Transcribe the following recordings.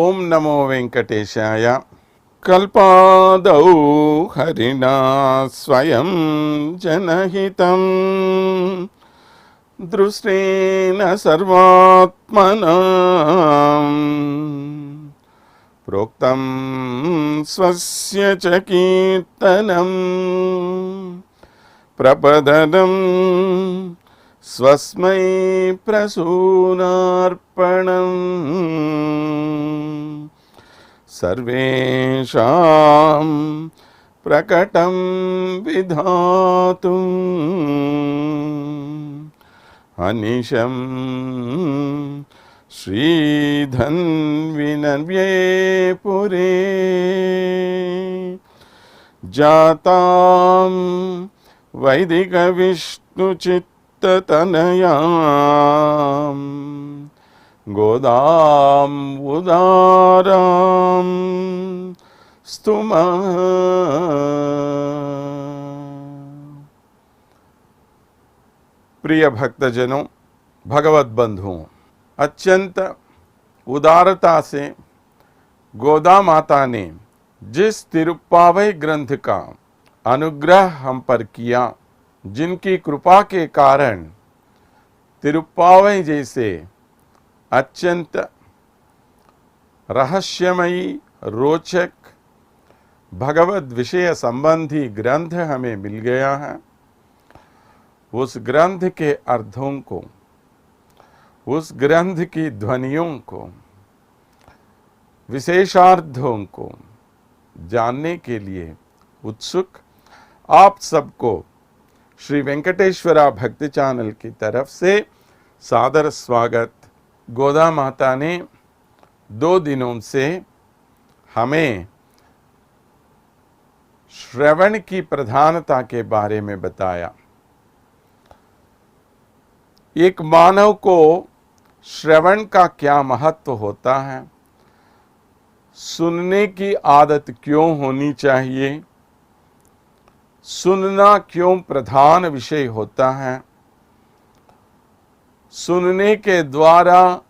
ओम नमो वेंकटेशाय। कल्पादौ हरिणा स्वयं जनहितं दृष्टेन सर्वात्मना प्रोक्तं स्वस्य च कीर्तनं प्रपदनं स्वस्मै प्रसूनार्पणम् सर्वेषां प्रकटं विधातुम् अनिशं श्रीधन्विनव्ये पुरे जातां वैदिकविष्णुचित्ततनयां गोदां उदारां स्तुमः। प्रिय भक्तजनों, भगवत बंधुओं, अत्यंत उदारता से गोदा माता ने जिस तिरुप्पावई ग्रंथ का अनुग्रह हम पर किया, जिनकी कृपा के कारण तिरुप्पावई जैसे अत्यंत रहस्यमयी रोचक भगवत विषय संबंधी ग्रंथ हमें मिल गया है। उस ग्रंथ के अर्थों को, उस ग्रंथ की ध्वनियों को, विशेषार्थों को जानने के लिए उत्सुक आप सबको श्री वेंकटेश्वरा भक्ति चैनल की तरफ से सादर स्वागत। गोदा माता ने 2 दिनों से हमें श्रवण की प्रधानता के बारे में बताया। एक मानव को श्रवण का क्या महत्व होता है, सुनने की आदत क्यों होनी चाहिए, सुनना क्यों प्रधान विषय होता है, सुनने के द्वारा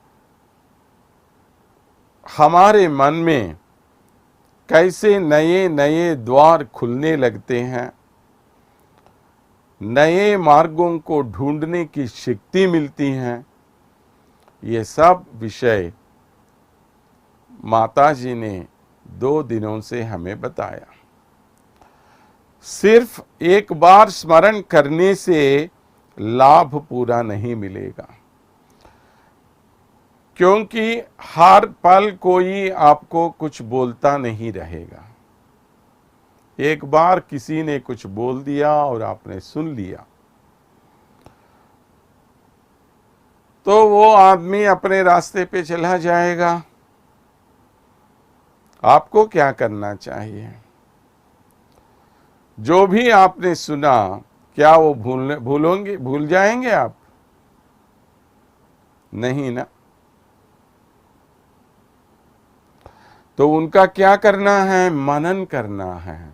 हमारे मन में कैसे नए नए द्वार खुलने लगते हैं, नए मार्गों को ढूंढने की शक्ति मिलती है, ये सब विषय माताजी ने 2 दिनों से हमें बताया। सिर्फ एक बार स्मरण करने से लाभ पूरा नहीं मिलेगा, क्योंकि हर पल कोई आपको कुछ बोलता नहीं रहेगा। एक बार किसी ने कुछ बोल दिया और आपने सुन लिया तो वो आदमी अपने रास्ते पे चला जाएगा। आपको क्या करना चाहिए? जो भी आपने सुना, क्या वो भूल जाएंगे आप? नहीं ना। तो उनका क्या करना है? मनन करना है,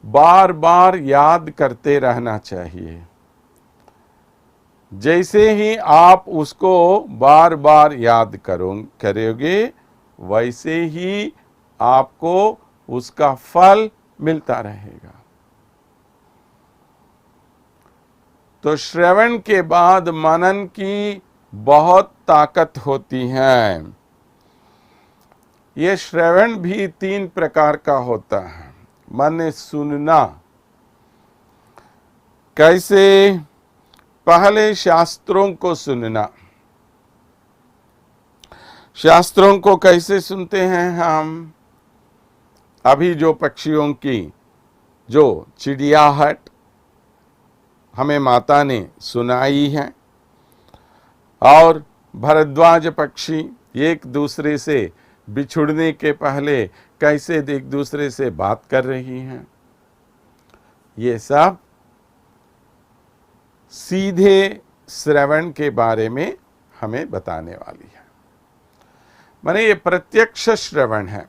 बार बार याद करते रहना चाहिए। जैसे ही आप उसको बार बार याद करोगे, वैसे ही आपको उसका फल मिलता रहेगा। तो श्रवण के बाद मनन की बहुत ताकत होती है। ये श्रवण भी 3 प्रकार का होता है। माने सुनना। कैसे? पहले शास्त्रों को सुनना। शास्त्रों को कैसे सुनते हैं हम? अभी जो पक्षियों की जो चिड़ियाहट हमें माता ने सुनाई है, और भरद्वाज पक्षी एक दूसरे से बिछुड़ने के पहले कैसे एक दूसरे से बात कर रही हैं, ये सब सीधे श्रवण के बारे में हमें बताने वाली है। माने ये प्रत्यक्ष श्रवण है,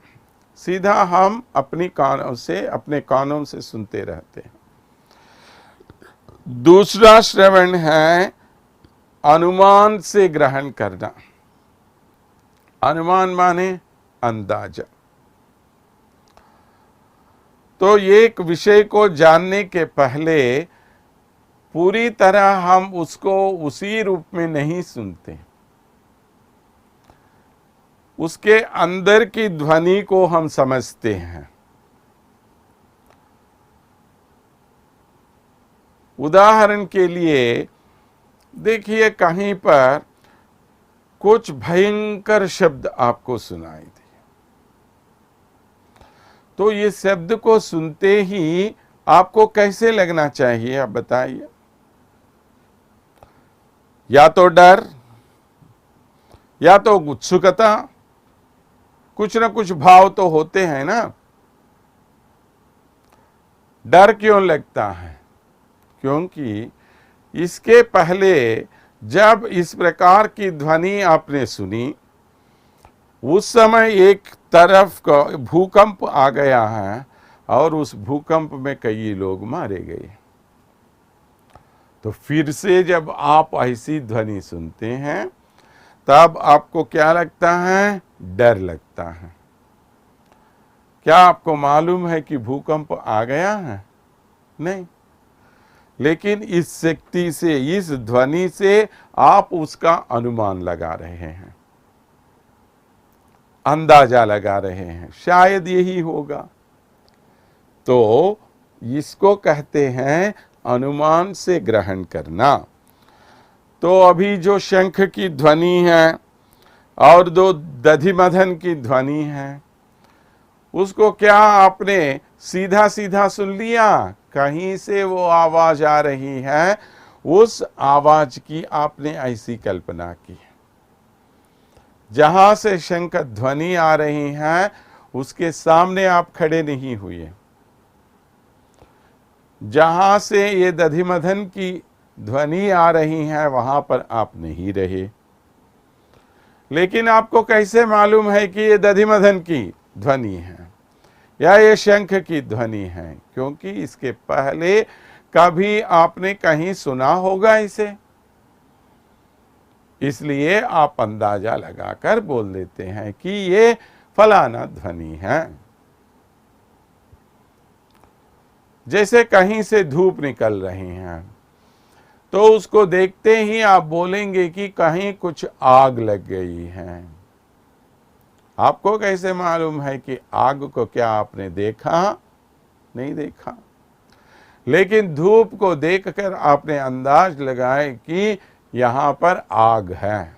सीधा हम अपने कानों से सुनते रहते हैं। दूसरा श्रवण है अनुमान से ग्रहण करना। अनुमान माने अंदाजा। तो एक विषय को जानने के पहले पूरी तरह हम उसको उसी रूप में नहीं सुनते, उसके अंदर की ध्वनि को हम समझते हैं। उदाहरण के लिए देखिए, कहीं पर कुछ भयंकर शब्द आपको सुनाई दे, तो ये शब्द को सुनते ही आपको कैसे लगना चाहिए, आप बताइए? या तो डर, या तो उत्सुकता, कुछ ना कुछ भाव तो होते हैं ना। डर क्यों लगता है? क्योंकि इसके पहले जब इस प्रकार की ध्वनि आपने सुनी, उस समय एक तरफ का भूकंप आ गया है और उस भूकंप में कई लोग मारे गए। तो फिर से जब आप ऐसी ध्वनि सुनते हैं तब आपको क्या लगता है? डर लगता है। क्या आपको मालूम है कि भूकंप आ गया है? नहीं, लेकिन इस शक्ति से, इस ध्वनि से आप उसका अनुमान लगा रहे हैं, अंदाजा लगा रहे हैं, शायद यही होगा। तो इसको कहते हैं अनुमान से ग्रहण करना। तो अभी जो शंख की ध्वनि है और दो दधिमथन की ध्वनि है, उसको क्या आपने सीधा सीधा सुन लिया? कहीं से वो आवाज आ रही है, उस आवाज की आपने ऐसी कल्पना की। जहां से शंख ध्वनि आ रही है उसके सामने आप खड़े नहीं हुए, जहां से ये दधिमथन की ध्वनि आ रही है वहां पर आप नहीं रहे। लेकिन आपको कैसे मालूम है कि ये दधिमथन की ध्वनि है या ये शंख की ध्वनि है? क्योंकि इसके पहले कभी आपने कहीं सुना होगा इसे, इसलिए आप अंदाजा लगाकर बोल देते हैं कि ये फलाना ध्वनि है। जैसे कहीं से धूप निकल रही है तो उसको देखते ही आप बोलेंगे कि कहीं कुछ आग लग गई है। आपको कैसे मालूम है कि आग को? क्या आपने देखा? नहीं देखा, लेकिन धूप को देखकर आपने अंदाज लगाए कि यहां पर आग है,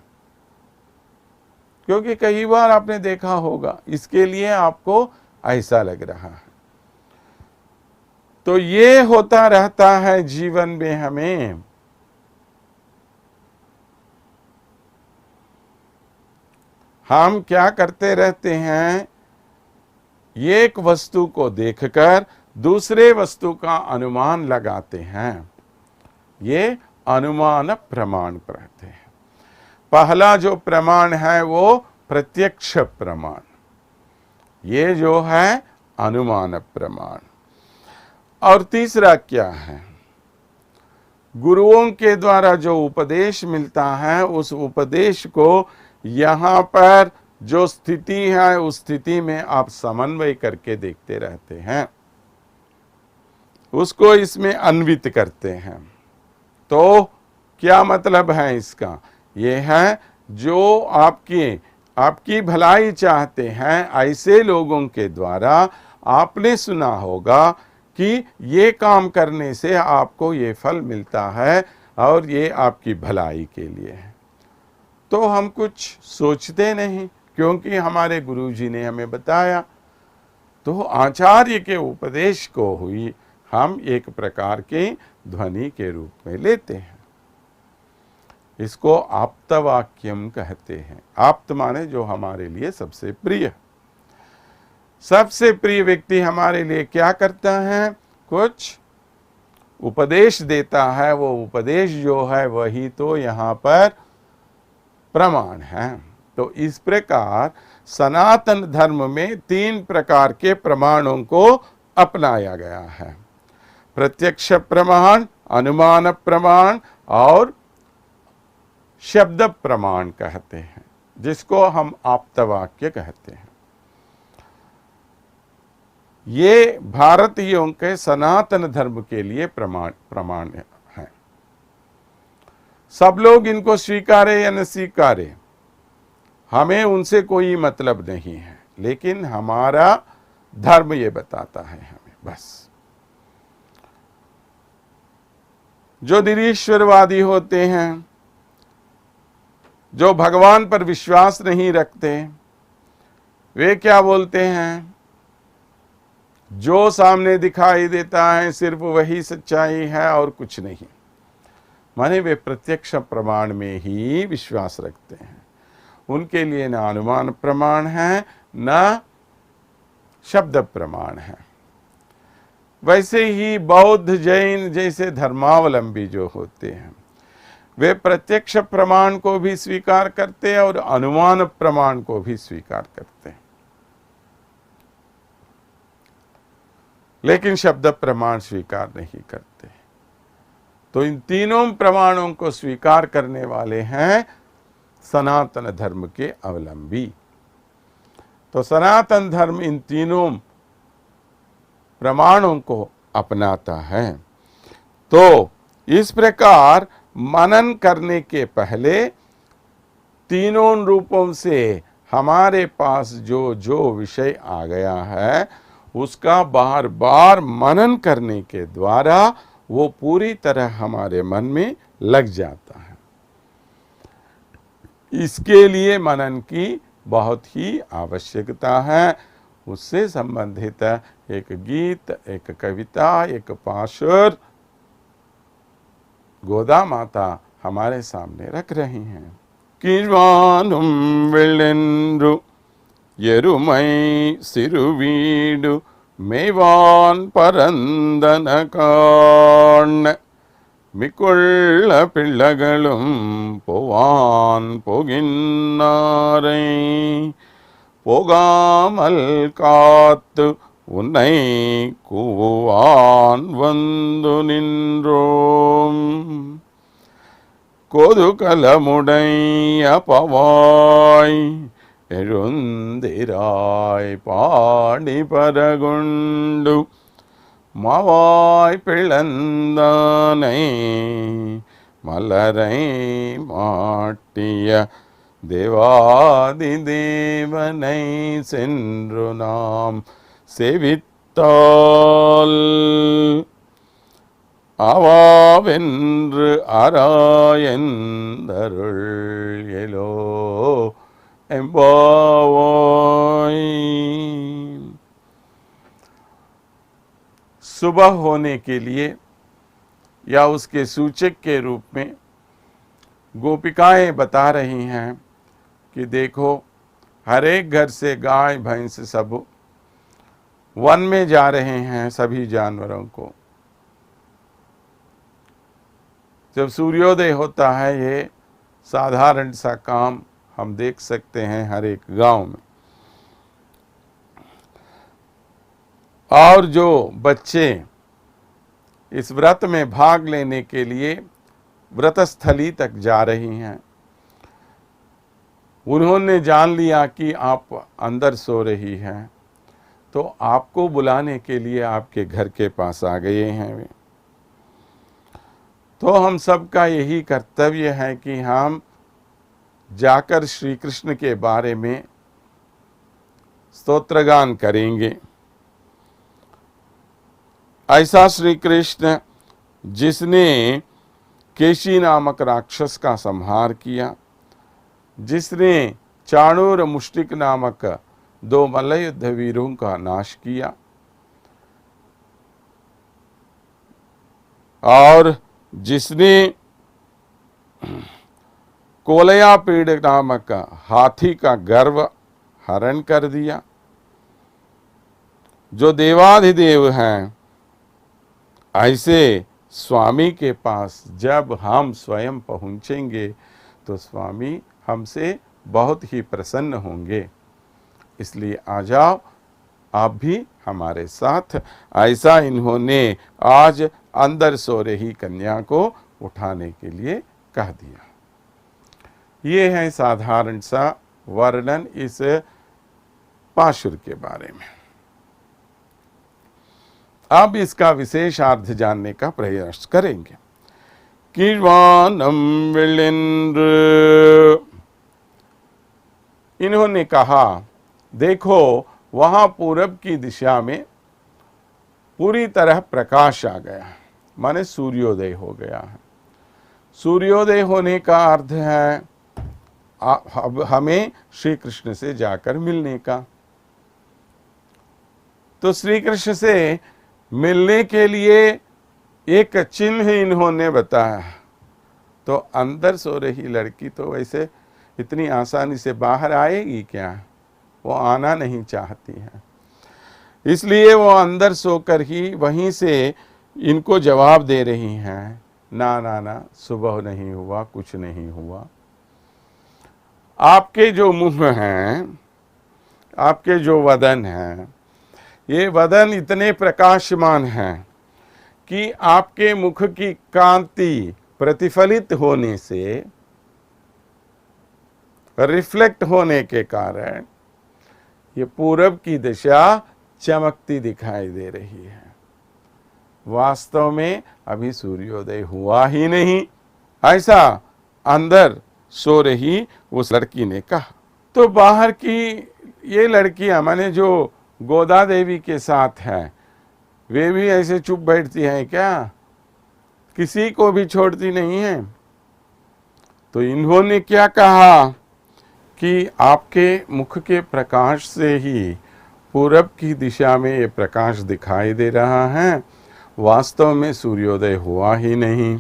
क्योंकि कई बार आपने देखा होगा, इसके लिए आपको ऐसा लग रहा है। तो ये होता रहता है जीवन में। हमें हम क्या करते रहते हैं? एक वस्तु को देखकर दूसरे वस्तु का अनुमान लगाते हैं। ये अनुमान प्रमाण कहते हैं। पहला जो प्रमाण है वो प्रत्यक्ष प्रमाण, ये जो है अनुमान प्रमाण। और तीसरा क्या है? गुरुओं के द्वारा जो उपदेश मिलता है, उस उपदेश को यहाँ पर जो स्थिति है उस स्थिति में आप समन्वय करके देखते रहते हैं, उसको इसमें अन्वित करते हैं। तो क्या मतलब है इसका? ये है जो आपकी भलाई चाहते हैं, ऐसे लोगों के द्वारा आपने सुना होगा कि ये काम करने से आपको ये फल मिलता है और ये आपकी भलाई के लिए है। तो हम कुछ सोचते नहीं, क्योंकि हमारे गुरुजी ने हमें बताया। तो आचार्य के उपदेश को हुई हम एक प्रकार की ध्वनि के रूप में लेते हैं। इसको आप्तवाक्यम कहते हैं। आप्त माने जो हमारे लिए सबसे प्रिय। सबसे प्रिय व्यक्ति हमारे लिए क्या करता है? कुछ उपदेश देता है। वो उपदेश जो है वही तो यहाँ पर प्रमाण है। तो इस प्रकार सनातन धर्म में 3 प्रकार के प्रमाणों को अपनाया गया है। प्रत्यक्ष प्रमाण, अनुमान प्रमाण और शब्द प्रमाण कहते हैं, जिसको हम आप्तवाक्य कहते हैं। ये भारतीयों के सनातन धर्म के लिए प्रमाण है। सब लोग इनको स्वीकारे या न स्वीकारे, हमें उनसे कोई मतलब नहीं है, लेकिन हमारा धर्म ये बताता है हमें बस। जो निरीश्वरवादी होते हैं, जो भगवान पर विश्वास नहीं रखते, वे क्या बोलते हैं? जो सामने दिखाई देता है सिर्फ वही सच्चाई है और कुछ नहीं। माने वे प्रत्यक्ष प्रमाण में ही विश्वास रखते हैं। उनके लिए न अनुमान प्रमाण है न शब्द प्रमाण है। वैसे ही बौद्ध जैन जैसे धर्मावलंबी जो होते हैं, वे प्रत्यक्ष प्रमाण को भी स्वीकार करते हैं और अनुमान प्रमाण को भी स्वीकार करते हैं, लेकिन शब्द प्रमाण स्वीकार नहीं करते। तो इन तीनों प्रमाणों को स्वीकार करने वाले हैं सनातन धर्म के अवलंबी। तो सनातन धर्म इन तीनों प्रमाणों को अपनाता है। तो इस प्रकार मनन करने के पहले तीनों रूपों से हमारे पास जो जो विषय आ गया है, उसका बार बार मनन करने के द्वारा वो पूरी तरह हमारे मन में लग जाता है। इसके लिए मनन की बहुत ही आवश्यकता है। उससे संबंधित एक गीत, एक कविता, एक पाशुर गोदा माता हमारे सामने रख रही हैं। किवानुम वेलेंद्रु यरुमै सिरुवीडु मेवान परंदन काण्ण मिकुள்ள பிள்ளைகளும் போவான் போகின்னாரை போகாமல் காத்து உன்னை கூவான் வந்து நின்றோம் கோதுகலமுடைய பவாய் எழுந்திராய் பாடி பரகுண்டு மாவாய் பிளந்தானை மலரை மாட்டிய தேவாதி தேவனை சென்று நாம் செவித்தால் ஆவாவென்று ஆராயந்தருள் எலோ एम्बावोई। सुबह होने के लिए या उसके सूचक के रूप में गोपिकाएं बता रही हैं कि देखो, हर एक घर से गाय भैंस सब वन में जा रहे हैं। सभी जानवरों को जब सूर्योदय होता है, ये साधारण सा काम हम देख सकते हैं हर एक गांव में। और जो बच्चे इस व्रत में भाग लेने के लिए व्रतस्थली तक जा रही हैं, उन्होंने जान लिया कि आप अंदर सो रही हैं, तो आपको बुलाने के लिए आपके घर के पास आ गए हैं वे। तो हम सबका यही कर्तव्य है कि हम जाकर श्री कृष्ण के बारे में स्तोत्रगान करेंगे। ऐसा श्री कृष्ण जिसने केशी नामक राक्षस का संहार किया, जिसने चाणूर मुष्टिक नामक 2 मल्लयुद्ध वीरों का नाश किया, और जिसने कोलयापीड़ नामक हाथी का गर्व हरण कर दिया, जो देवाधिदेव हैं, ऐसे स्वामी के पास जब हम स्वयं पहुंचेंगे तो स्वामी हमसे बहुत ही प्रसन्न होंगे। इसलिए आ जाओ आप भी हमारे साथ। ऐसा इन्होंने आज अंदर सो रही कन्या को उठाने के लिए कह दिया। ये है साधारण सा वर्णन इस पाशुर के बारे में। अब इसका विशेष अर्थ जानने का प्रयास करेंगे। कीर्वाणम विलेन्द्र, इन्होंने कहा देखो वहां पूरब की दिशा में पूरी तरह प्रकाश आ गया है, माने सूर्योदय हो गया है। सूर्योदय होने का अर्थ है हमें श्री कृष्ण से जाकर मिलने का। तो श्री कृष्ण से मिलने के लिए एक चिन्ह इन्होंने बताया। तो अंदर सो रही लड़की तो वैसे इतनी आसानी से बाहर आएगी क्या? वो आना नहीं चाहती है, इसलिए वो अंदर सोकर ही वहीं से इनको जवाब दे रही हैं, ना ना ना, सुबह नहीं हुआ, कुछ नहीं हुआ। आपके जो मुंह हैं, आपके जो वदन हैं, ये वदन इतने प्रकाशमान हैं कि आपके मुख की कांति प्रतिफलित होने से, रिफ्लेक्ट होने के कारण ये पूरब की दिशा चमकती दिखाई दे रही है। वास्तव में अभी सूर्योदय हुआ ही नहीं, ऐसा अंदर सो रही उस लड़की ने कहा। तो बाहर की ये लड़कियां, माने जो गोदा देवी के साथ है, वे भी ऐसे चुप बैठती हैं क्या? किसी को भी छोड़ती नहीं है। तो इन्होंने क्या कहा कि आपके मुख के प्रकाश से ही पूरब की दिशा में ये प्रकाश दिखाई दे रहा है, वास्तव में सूर्योदय हुआ ही नहीं।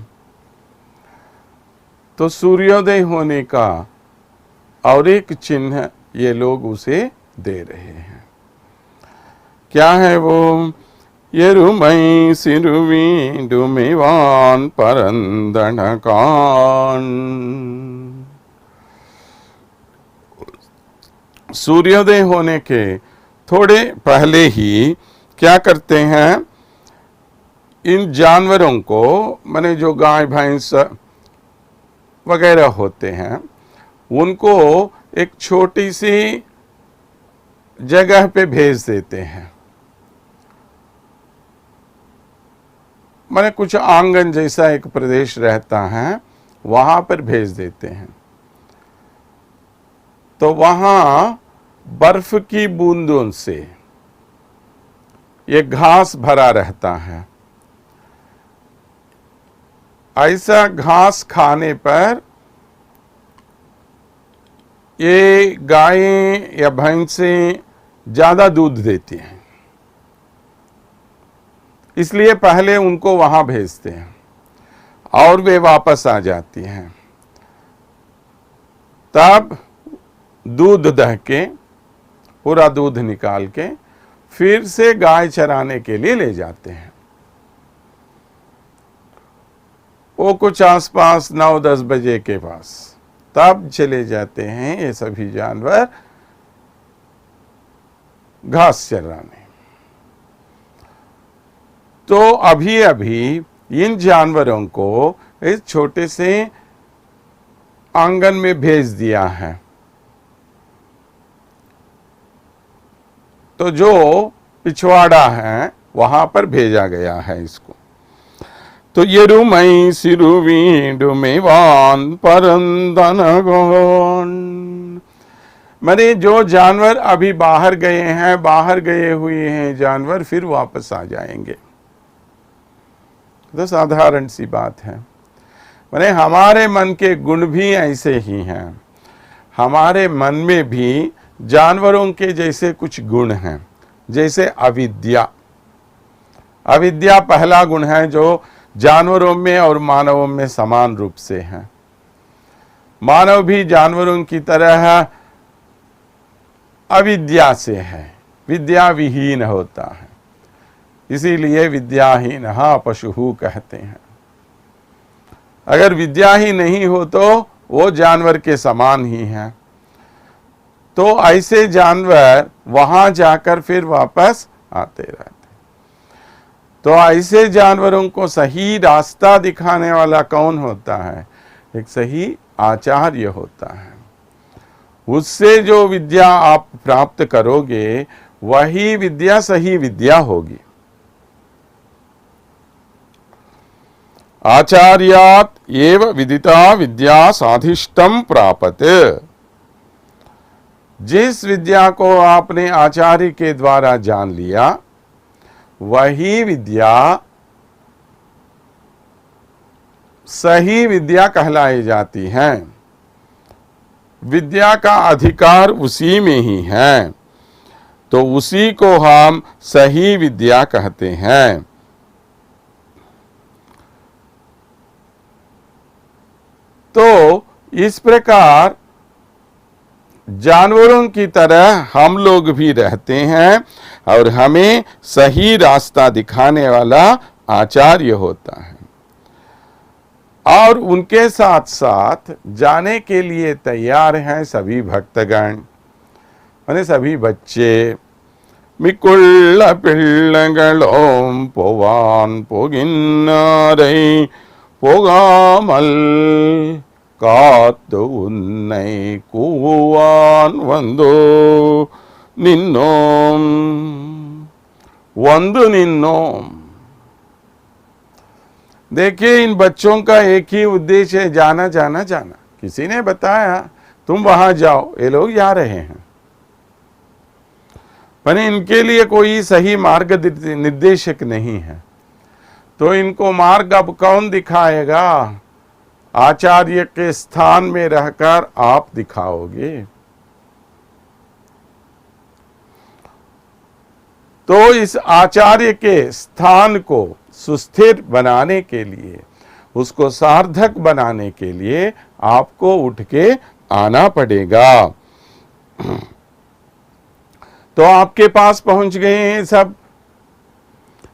तो सूर्योदय होने का और एक चिन्ह ये लोग उसे दे रहे हैं। क्या है वो? यरुमई सिरुवी डुमेवान परंदनकान। सूर्योदय होने के थोड़े पहले ही क्या करते हैं, इन जानवरों को, माने जो गाय भैंस वगैरह होते हैं, उनको एक छोटी सी जगह पे भेज देते हैं। माने कुछ आंगन जैसा एक प्रदेश रहता है, वहां पर भेज देते हैं। तो वहां बर्फ की बूंदों से ये घास भरा रहता है। ऐसा घास खाने पर ये गायें या भैंसें ज्यादा दूध देती हैं, इसलिए पहले उनको वहां भेजते हैं और वे वापस आ जाती हैं। तब दूध दह के, पूरा दूध निकाल के फिर से गाय चराने के लिए ले जाते हैं। वो कुछ आसपास 9-10 बजे के पास तब चले जाते हैं ये सभी जानवर घास चराने। तो अभी अभी इन जानवरों को इस छोटे से आंगन में भेज दिया है। तो जो पिछवाड़ा है वहां पर भेजा गया है इसको। तो यरुमई सिरुवी डुमेवान परंदनगोन, माने जो जानवर अभी बाहर गए हैं, बाहर गए हुए हैं जानवर फिर वापस आ जाएंगे। तो साधारण सी बात है। माने हमारे मन के गुण भी ऐसे ही हैं। हमारे मन में भी जानवरों के जैसे कुछ गुण हैं, जैसे अविद्या। अविद्या पहला गुण है जो जानवरों में और मानवों में समान रूप से है। मानव भी जानवरों की तरह अविद्या से है, विद्या विहीन होता है, इसीलिए विद्याहीन पशुहु कहते हैं। अगर विद्या ही नहीं हो तो वो जानवर के समान ही है। तो ऐसे जानवर वहां जाकर फिर वापस आते रहते। तो ऐसे जानवरों को सही रास्ता दिखाने वाला कौन होता है? एक सही आचार्य होता है। उससे जो विद्या आप प्राप्त करोगे वही विद्या सही विद्या होगी। आचार्यात एव विदिता विद्या साधिष्टम प्रापत। जिस विद्या को आपने आचार्य के द्वारा जान लिया वही विद्या सही विद्या कहलाई जाती है। विद्या का अधिकार उसी में ही है, तो उसी को हम सही विद्या कहते हैं। तो इस प्रकार जानवरों की तरह हम लोग भी रहते हैं और हमें सही रास्ता दिखाने वाला आचार्य होता है, और उनके साथ साथ जाने के लिए तैयार हैं सभी भक्तगण, माने सभी बच्चे। मिकुल्ल पिल्लगलों पोवान पोगिन्नारै पोगामल कात्तु उन्नै कूवान वंदो निन्नोम वंदु निन्नोम। देखिए, इन बच्चों का एक ही उद्देश्य है, जाना जाना जाना। किसी ने बताया तुम वहां जाओ, ये लोग जा रहे हैं, पर इनके लिए कोई सही मार्ग निर्देशक नहीं है। तो इनको मार्ग अब कौन दिखाएगा? आचार्य के स्थान में रहकर आप दिखाओगे। तो इस आचार्य के स्थान को सुस्थिर बनाने के लिए, उसको सार्थक बनाने के लिए आपको उठ के आना पड़ेगा। तो आपके पास पहुंच गए हैं सब,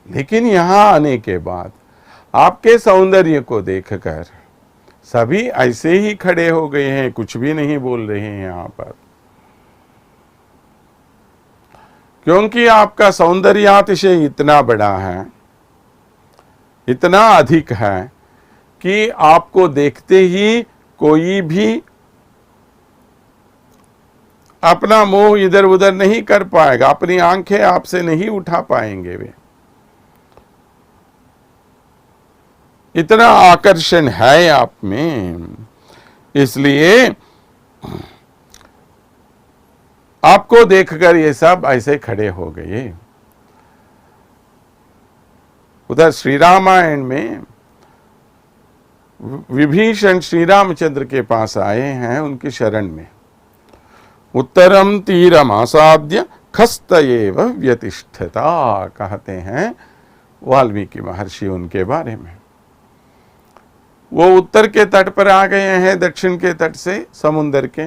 लेकिन यहां आने के बाद आपके सौंदर्य को देखकर सभी ऐसे ही खड़े हो गए हैं, कुछ भी नहीं बोल रहे हैं यहां पर, क्योंकि आपका सौंदर्यातिशय इतना बड़ा है, इतना अधिक है कि आपको देखते ही कोई भी अपना मोह इधर उधर नहीं कर पाएगा, अपनी आंखें आपसे नहीं उठा पाएंगे वे। इतना आकर्षण है आप में, इसलिए आपको देखकर ये सब ऐसे खड़े हो गए। उधर श्री रामायण में विभीषण श्री रामचंद्र के पास आए हैं उनकी शरण में। उत्तरम तीरम आसाद्य खस्तयेव व्यतिष्ठता कहते हैं वाल्मीकि महर्षि उनके बारे में। वो उत्तर के तट पर आ गए हैं, दक्षिण के तट से समुद्र के।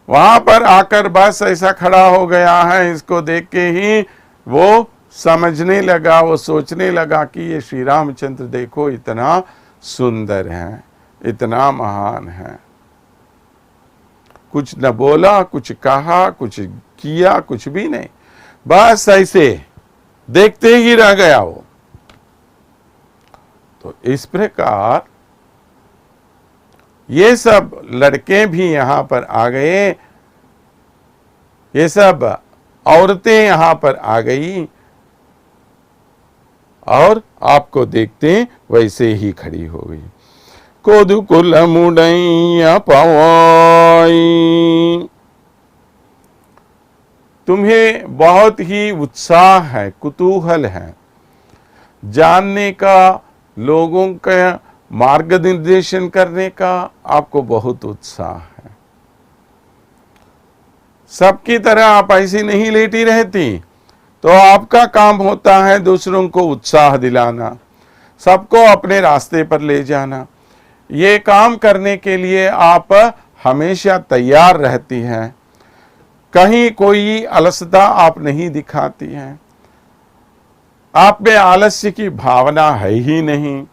वहां पर आकर बस ऐसा खड़ा हो गया है, इसको देख के ही वो समझने लगा, वो सोचने लगा कि ये श्री रामचंद्र देखो इतना सुंदर है, इतना महान है। कुछ न बोला, कुछ कहा, कुछ किया, कुछ भी नहीं, बस ऐसे देखते ही रह गया वो। तो इस प्रकार ये सब लड़के भी यहां पर आ गए, ये सब औरतें यहां पर आ गई और आपको देखते वैसे ही खड़ी हो गई। कोदुकुल मुडैया पवाई, तुम्हें बहुत ही उत्साह है, कुतूहल है, जानने का, लोगों का मार्ग निर्देशन करने का आपको बहुत उत्साह है। सबकी तरह आप ऐसी नहीं लेटी रहती, तो आपका काम होता है दूसरों को उत्साह दिलाना, सबको अपने रास्ते पर ले जाना। ये काम करने के लिए आप हमेशा तैयार रहती हैं, कहीं कोई अलसता आप नहीं दिखाती हैं, आप में आलस्य की भावना है ही नहीं।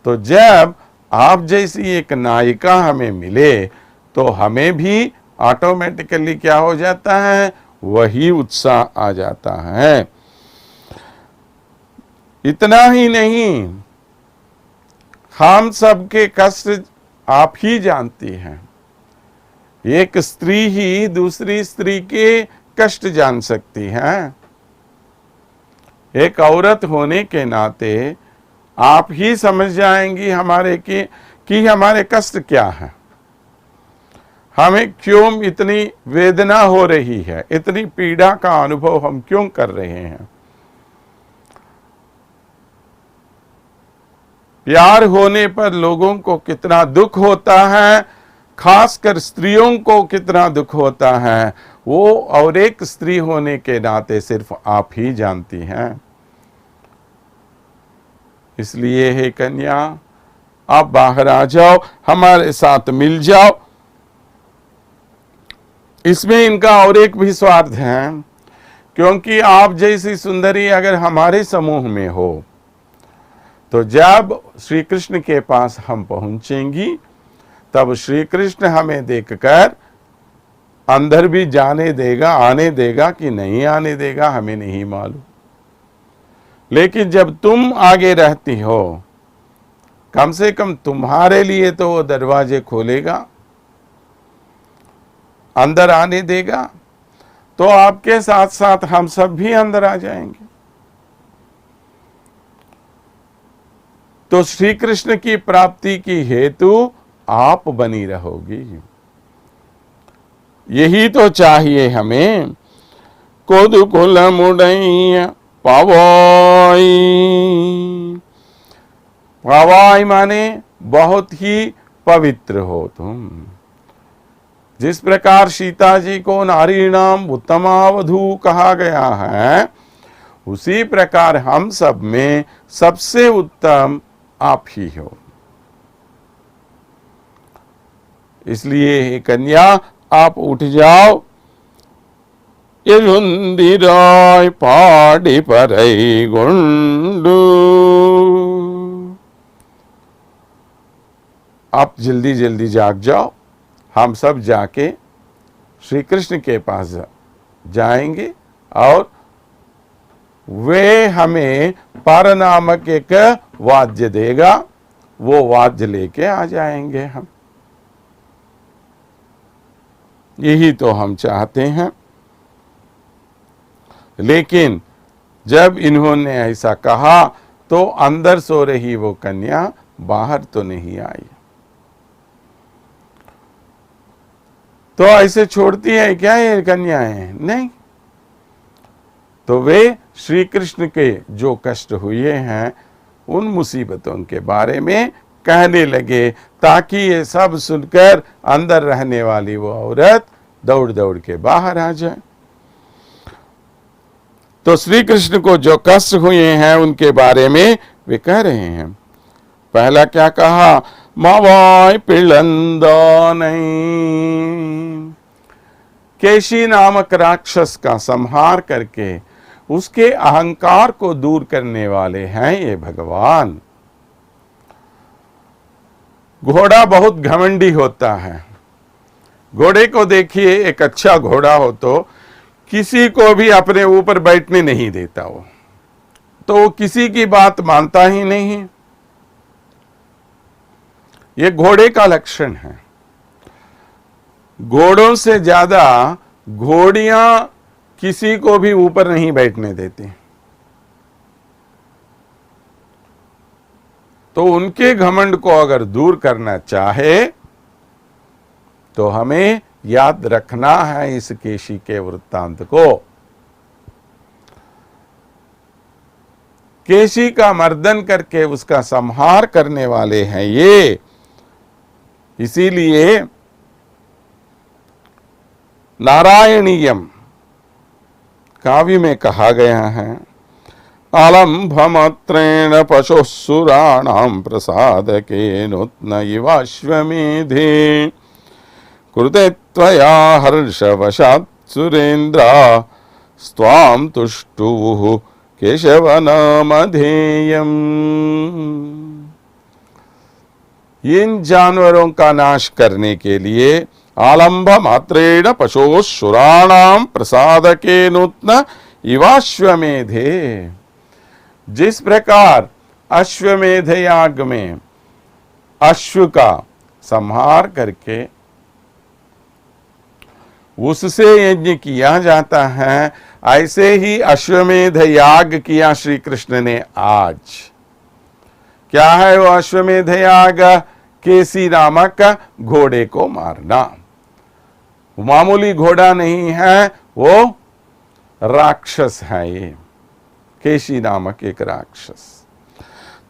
तो जब आप जैसी एक नायिका हमें मिले तो हमें भी ऑटोमेटिकली क्या हो जाता है, वही उत्साह आ जाता है। इतना ही नहीं, हम सबके कष्ट आप ही जानती हैं। एक स्त्री ही दूसरी स्त्री के कष्ट जान सकती है। एक औरत होने के नाते आप ही समझ जाएंगी हमारे कि हमारे कष्ट क्या है, हमें क्यों इतनी वेदना हो रही है, इतनी पीड़ा का अनुभव हम क्यों कर रहे हैं। प्यार होने पर लोगों को कितना दुख होता है, खासकर स्त्रियों को कितना दुख होता है, वो और एक स्त्री होने के नाते सिर्फ आप ही जानती हैं। इसलिए हे कन्या, आप बाहर आ जाओ, हमारे साथ मिल जाओ। इसमें इनका और एक भी स्वार्थ है, क्योंकि आप जैसी सुंदरी अगर हमारे समूह में हो तो जब श्री कृष्ण के पास हम पहुंचेंगी तब श्री कृष्ण हमें देखकर अंदर भी जाने देगा, आने देगा कि नहीं आने देगा हमें नहीं मालूम। लेकिन जब तुम आगे रहती हो, कम से कम तुम्हारे लिए तो वो दरवाजे खोलेगा, अंदर आने देगा, तो आपके साथ साथ हम सब भी अंदर आ जाएंगे। तो श्री कृष्ण की प्राप्ति की हेतु आप बनी रहोगी। यही तो चाहिए हमें। कोदुकुल मुड़ैया पावाई, पावाई माने बहुत ही पवित्र हो तुम। जिस प्रकार सीता जी को नारीणाम उत्तमावधू कहा गया है, उसी प्रकार हम सब में सबसे उत्तम आप ही हो। इसलिए कन्या, आप उठ जाओ। यजुंदिराय पाड़ी परई गुंडू, आप जल्दी जल्दी जाग जाओ। हम सब जाके श्री कृष्ण के पास जाएंगे और वे हमें पार नामक एक वाद्य देगा, वो वाद्य लेके आ जाएंगे हम। यही तो हम चाहते हैं। लेकिन जब इन्होंने ऐसा कहा तो अंदर सो रही वो कन्या बाहर तो नहीं आई। तो ऐसे छोड़ती है क्या ये कन्याएं? नहीं। तो वे श्री कृष्ण के जो कष्ट हुए हैं उन मुसीबतों के बारे में कहने लगे, ताकि ये सब सुनकर अंदर रहने वाली वो औरत दौड़ दौड़ के बाहर आ जाए। तो श्री कृष्ण को जो कष्ट हुए हैं उनके बारे में वे कह रहे हैं। पहला क्या कहा? मावाय पिलंदा नहीं, केशी नामक राक्षस का संहार करके उसके अहंकार को दूर करने वाले हैं ये भगवान। घोड़ा बहुत घमंडी होता है। घोड़े को देखिए, एक अच्छा घोड़ा हो तो किसी को भी अपने ऊपर बैठने नहीं देता, वो तो किसी की बात मानता ही नहीं। ये घोड़े का लक्षण है। घोड़ों से ज्यादा घोड़ियां किसी को भी ऊपर नहीं बैठने देती। तो उनके घमंड को अगर दूर करना चाहे तो हमें याद रखना है इस केशी के वृत्तांत को। केशी का मर्दन करके उसका संहार करने वाले हैं ये। इसीलिए नारायणीयम काव्य में कहा गया है, आलम्भमत्रेण पशुसुराणां प्रसादकेनोत्न इवाश्वमेधे कृते त्वया हर्षवशात् सुरेन्द्रा स्वां तुष्टुः केशवनामधेयम्। इन जानवरों का नाश करने के लिए आलंभ मात्रेण पशुसुराणां प्रसादकेनोत्न इवाश्वमेधे, जिस प्रकार अश्वमेध याग में अश्व का संहार करके उससे यज्ञ किया जाता है, ऐसे ही अश्वमेध याग किया श्री कृष्ण ने आज। क्या है वो अश्वमेध याग? केसी नामक घोड़े को मारना। मामूली घोड़ा नहीं है, वो राक्षस है। ये केशी नामक एक राक्षस।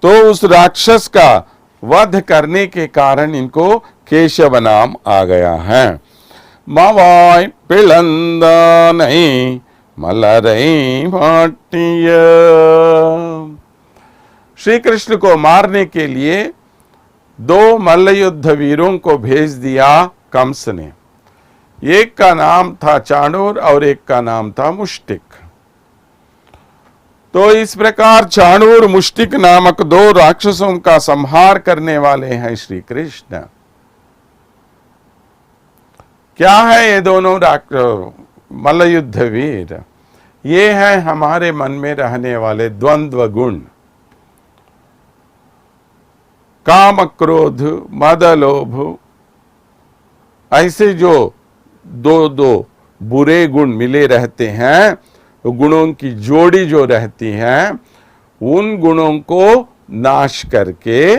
तो उस राक्षस का वध करने के कारण इनको केशव नाम आ गया है। मावाय पिलंदा नहीं मलरई भाटिय। श्री कृष्ण को मारने के लिए 2 मल्लयुद्ध वीरों को भेज दिया कंस ने। एक का नाम था चाणूर और एक का नाम था मुष्टिक। तो इस प्रकार चाणूर मुष्टिक नामक 2 राक्षसों का संहार करने वाले हैं श्री कृष्ण। क्या है ये दोनों मल्लयुद्ध वीर? ये है हमारे मन में रहने वाले द्वंद्व गुण, काम क्रोध मद लोभ। ऐसे जो दो बुरे गुण मिले रहते हैं, गुणों की जोड़ी जो रहती है, उन गुणों को नाश करके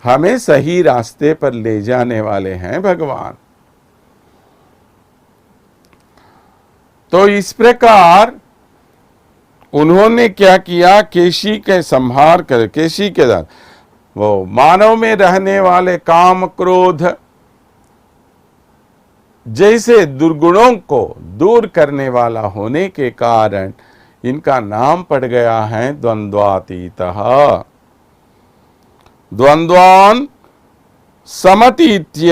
हमें सही रास्ते पर ले जाने वाले हैं भगवान। तो इस प्रकार उन्होंने क्या किया? केशी के संहार कर, केशी के द्वारा वो मानव में रहने वाले काम क्रोध जैसे दुर्गुणों को दूर करने वाला होने के कारण इनका नाम पड़ गया है द्वंद्वातीतः। द्वंद्वान समतीत्य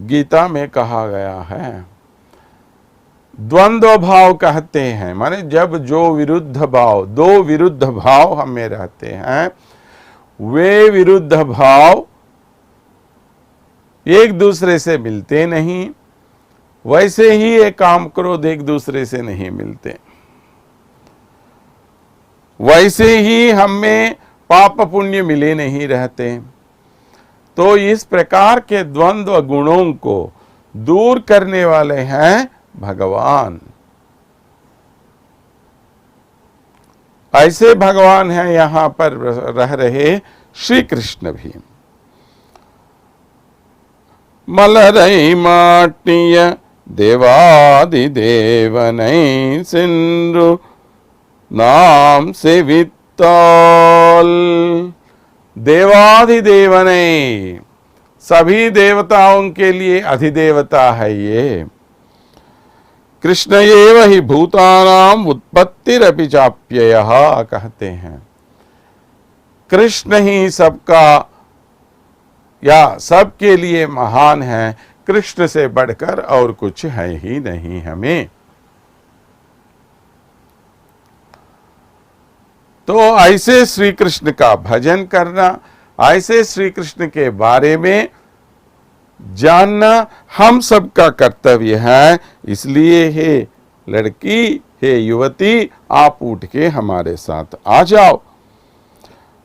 गीता में कहा गया है। द्वंद्व भाव कहते हैं, माने जब जो विरुद्ध भाव, 2 विरुद्ध भाव हमें रहते हैं, वे विरुद्ध भाव एक दूसरे से मिलते नहीं, वैसे ही ये काम क्रोध एक दूसरे से नहीं मिलते। वैसे ही हमें पाप पुण्य मिले नहीं रहते। तो इस प्रकार के द्वंद्व गुणों को दूर करने वाले हैं भगवान। ऐसे भगवान हैं यहां पर रह रहे श्री कृष्ण भी। मलरई माटिय देवादिदेव नहीं सिंधु नाम से वित्ताल। देवाधिदेव नहीं, सभी देवताओं के लिए अधिदेवता है ये। कृष्ण एव ही भूतानाम उत्पत्तिरपि चाप्ययः कहते हैं। कृष्ण ही सबका या सबके लिए महान है। कृष्ण से बढ़कर और कुछ है ही नहीं हमें। तो ऐसे श्री कृष्ण का भजन करना, ऐसे श्री कृष्ण के बारे में जानना हम सबका कर्तव्य है। इसलिए हे लड़की, हे युवती, आप उठ के हमारे साथ आ जाओ।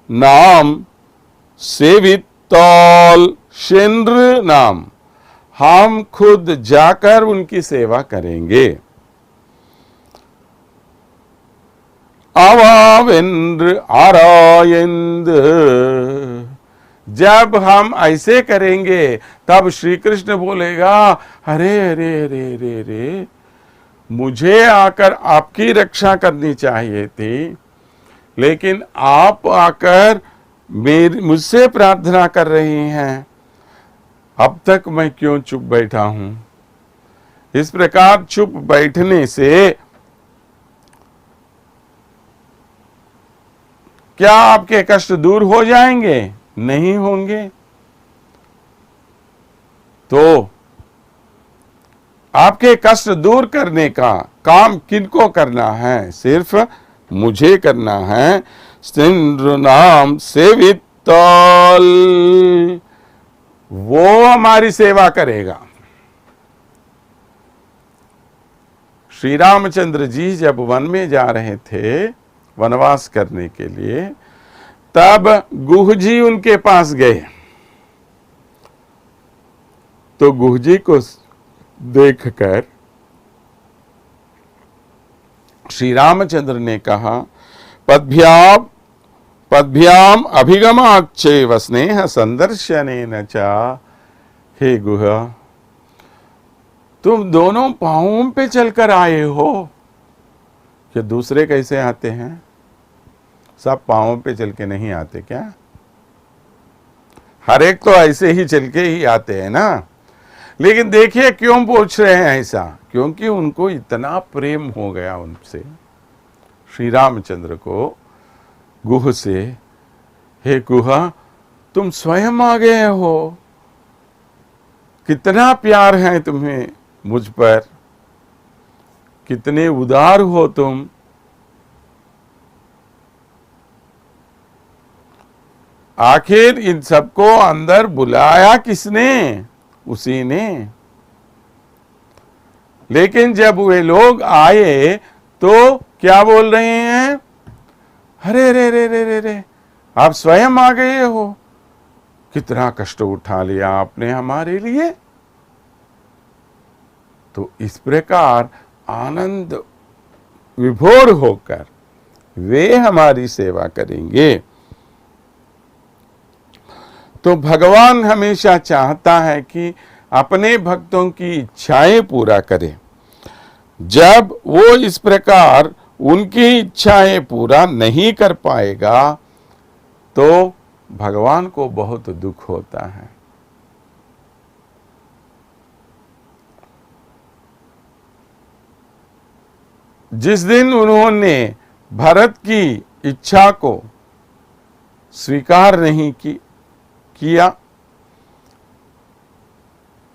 नाम सेवितौल शेंद्र नाम, हम खुद जाकर उनकी सेवा करेंगे। आवावेंद्र आरायेंद्र, जब हम ऐसे करेंगे तब श्री कृष्ण बोलेगा, अरे अरे अरे अरे अरे, मुझे आकर आपकी रक्षा करनी चाहिए थी, लेकिन आप आकर मुझसे प्रार्थना कर रही हैं। अब तक मैं क्यों चुप बैठा हूं? इस प्रकार चुप बैठने से क्या आपके कष्ट दूर हो जाएंगे? नहीं होंगे। तो आपके कष्ट दूर करने का काम किनको करना है? सिर्फ मुझे करना है। सिंद्र नाम सेवितौल, वो हमारी सेवा करेगा। श्री रामचंद्र जी जब वन में जा रहे थे वनवास करने के लिए, तब गुह जी उनके पास गए। तो गुह जी को देखकर श्री रामचंद्र ने कहा, पद्भ्याम अभिगमाक्षेव स्नेह संदर्शनेन च। हे गुह, तुम दोनों पांवों पे चलकर आए हो। कि दूसरे कैसे आते हैं? सब पांवों पे चल के नहीं आते क्या? हर एक तो ऐसे ही चल के ही आते हैं ना। लेकिन देखिए क्यों पूछ रहे हैं ऐसा? क्योंकि उनको इतना प्रेम हो गया उनसे, श्री रामचंद्र को, गुह से। हे गुहा, तुम स्वयं आ गए हो, कितना प्यार है तुम्हें मुझ पर, कितने उदार हो तुम। आखिर इन सबको अंदर बुलाया किसने? उसी ने। लेकिन जब वे लोग आए तो क्या बोल रहे हैं? अरे रे रे रे रे रे, आप स्वयं आ गए हो, कितना कष्ट उठा लिया आपने हमारे लिए। तो इस प्रकार आनंद विभोर होकर वे हमारी सेवा करेंगे। तो भगवान हमेशा चाहता है कि अपने भक्तों की इच्छाएं पूरा करे। जब वो इस प्रकार उनकी इच्छाएं पूरा नहीं कर पाएगा तो भगवान को बहुत दुख होता है। जिस दिन उन्होंने भरत की इच्छा को स्वीकार नहीं किया,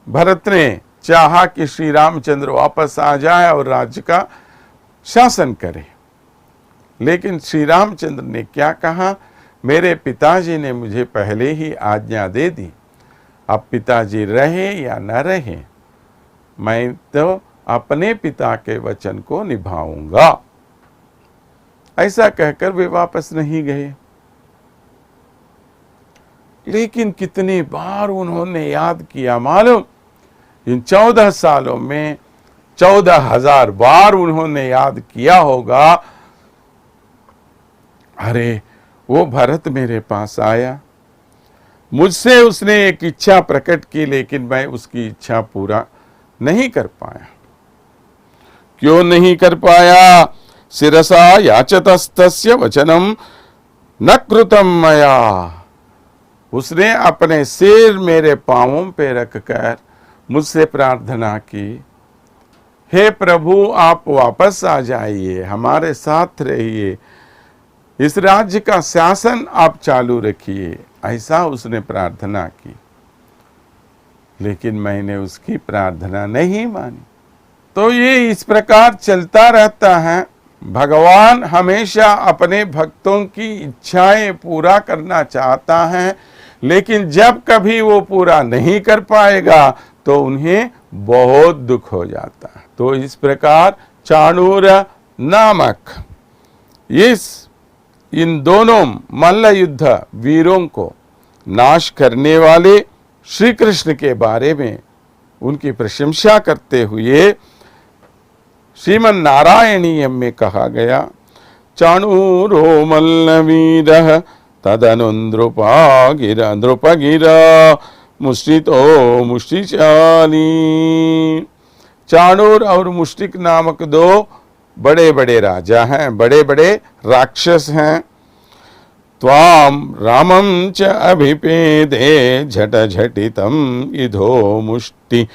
भरत ने चाहा कि श्री रामचंद्र वापस आ जाए और राज्य का शासन करे। लेकिन श्री रामचंद्र ने क्या कहा? मेरे पिताजी ने मुझे पहले ही आज्ञा दे दी, अब पिताजी रहे या न रहे, मैं तो अपने पिता के वचन को निभाऊंगा। ऐसा कहकर वे वापस नहीं गए। लेकिन कितनी बार उन्होंने याद किया मालूम? इन 14 सालों में 14,000 बार उन्होंने याद किया होगा, अरे वो भरत मेरे पास आया, मुझसे उसने एक इच्छा प्रकट की, लेकिन मैं उसकी इच्छा पूरा नहीं कर पाया। क्यों नहीं कर पाया? शिरसा याचतस्तस्य वचनम न कृतम मया। उसने अपने सिर मेरे पांवों पे रखकर मुझसे प्रार्थना की, हे प्रभु आप वापस आ जाइए, हमारे साथ रहिए, इस राज्य का शासन आप चालू रखिए। ऐसा उसने प्रार्थना की। लेकिन मैंने उसकी प्रार्थना नहीं मानी। तो ये इस प्रकार चलता रहता है। भगवान हमेशा अपने भक्तों की इच्छाएं पूरा करना चाहता है, लेकिन जब कभी वो पूरा नहीं कर पाएगा तो उन्हें बहुत दुख हो जाता है। तो इस प्रकार चाणूर नामक इन दोनों मल्ल युद्ध वीरों को नाश करने वाले श्री कृष्ण के बारे में उनकी प्रशंसा करते हुए श्रीमन नारायणीय में कहा गया, चाणूरो मल्लवीरः तदनु नृपगिरा मुष्टितो मुष्टिशाली। चाणूर और मुष्टिक नामक दो बड़े बड़े राजा हैं, बड़े बड़े राक्षस हैं। त्वाम रामं च अभिपेदे झट झटितम इधो मुष्टि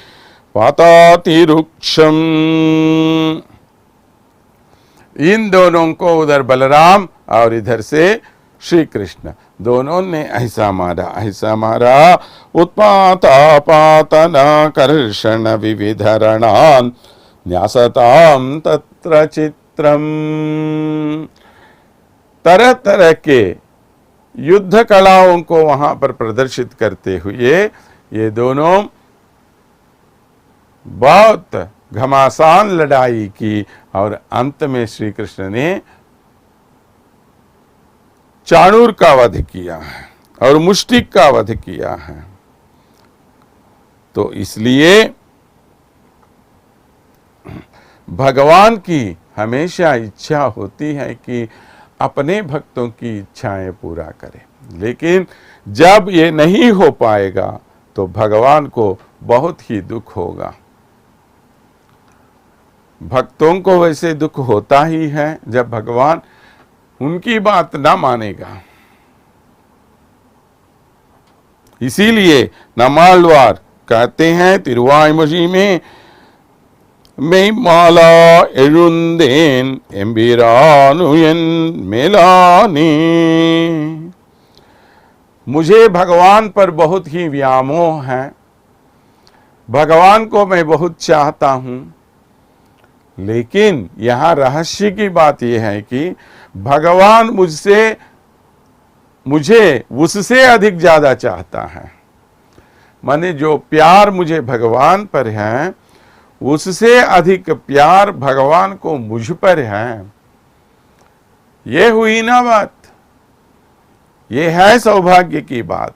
पाताति रुक्षम। इन दोनों को उधर बलराम और इधर से श्री कृष्ण दोनों ने ऐसा मारा उत्पातापातनाकर्षण विविधरणान् न्यासताम तत्र चित्रम। तरह तरह के युद्ध कलाओं को वहां पर प्रदर्शित करते हुए ये दोनों बहुत घमासान लड़ाई की और अंत में श्री कृष्ण ने चाणूर का वध किया है और मुष्टिक का वध किया है। तो इसलिए भगवान की हमेशा इच्छा होती है कि अपने भक्तों की इच्छाएं पूरा करे, लेकिन जब ये नहीं हो पाएगा तो भगवान को बहुत ही दुख होगा। भक्तों को वैसे दुख होता ही है जब भगवान उनकी बात ना मानेगा। इसीलिए नमालवार कहते हैं तिरुवाइमொழி में, மெய் மாலா எழுந்தேன் எம்பிரானுயன் மேலானே, मुझे भगवान पर बहुत ही व्यामोह है, भगवान को मैं बहुत चाहता हूं, लेकिन यहां रहस्य की बात यह है कि भगवान मुझे उससे अधिक ज्यादा चाहता है। माने जो प्यार मुझे भगवान पर है उससे अधिक प्यार भगवान को मुझ पर है। ये हुई ना बात, ये है सौभाग्य की बात।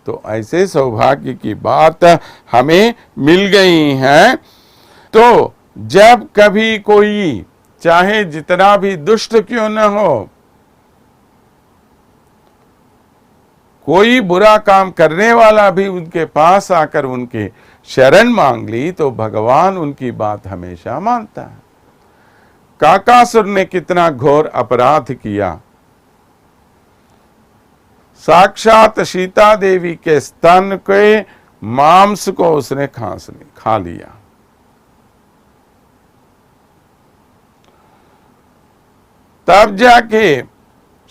तो ऐसे सौभाग्य की बात हमें मिल गई है। तो जब कभी कोई चाहे जितना भी दुष्ट क्यों न हो, कोई बुरा काम करने वाला भी उनके पास आकर उनके शरण मांग ली तो भगवान उनकी बात हमेशा मानता है। काकासुर ने कितना घोर अपराध किया, साक्षात सीता देवी के स्तन के मांस को उसने खा लिया। तब जाके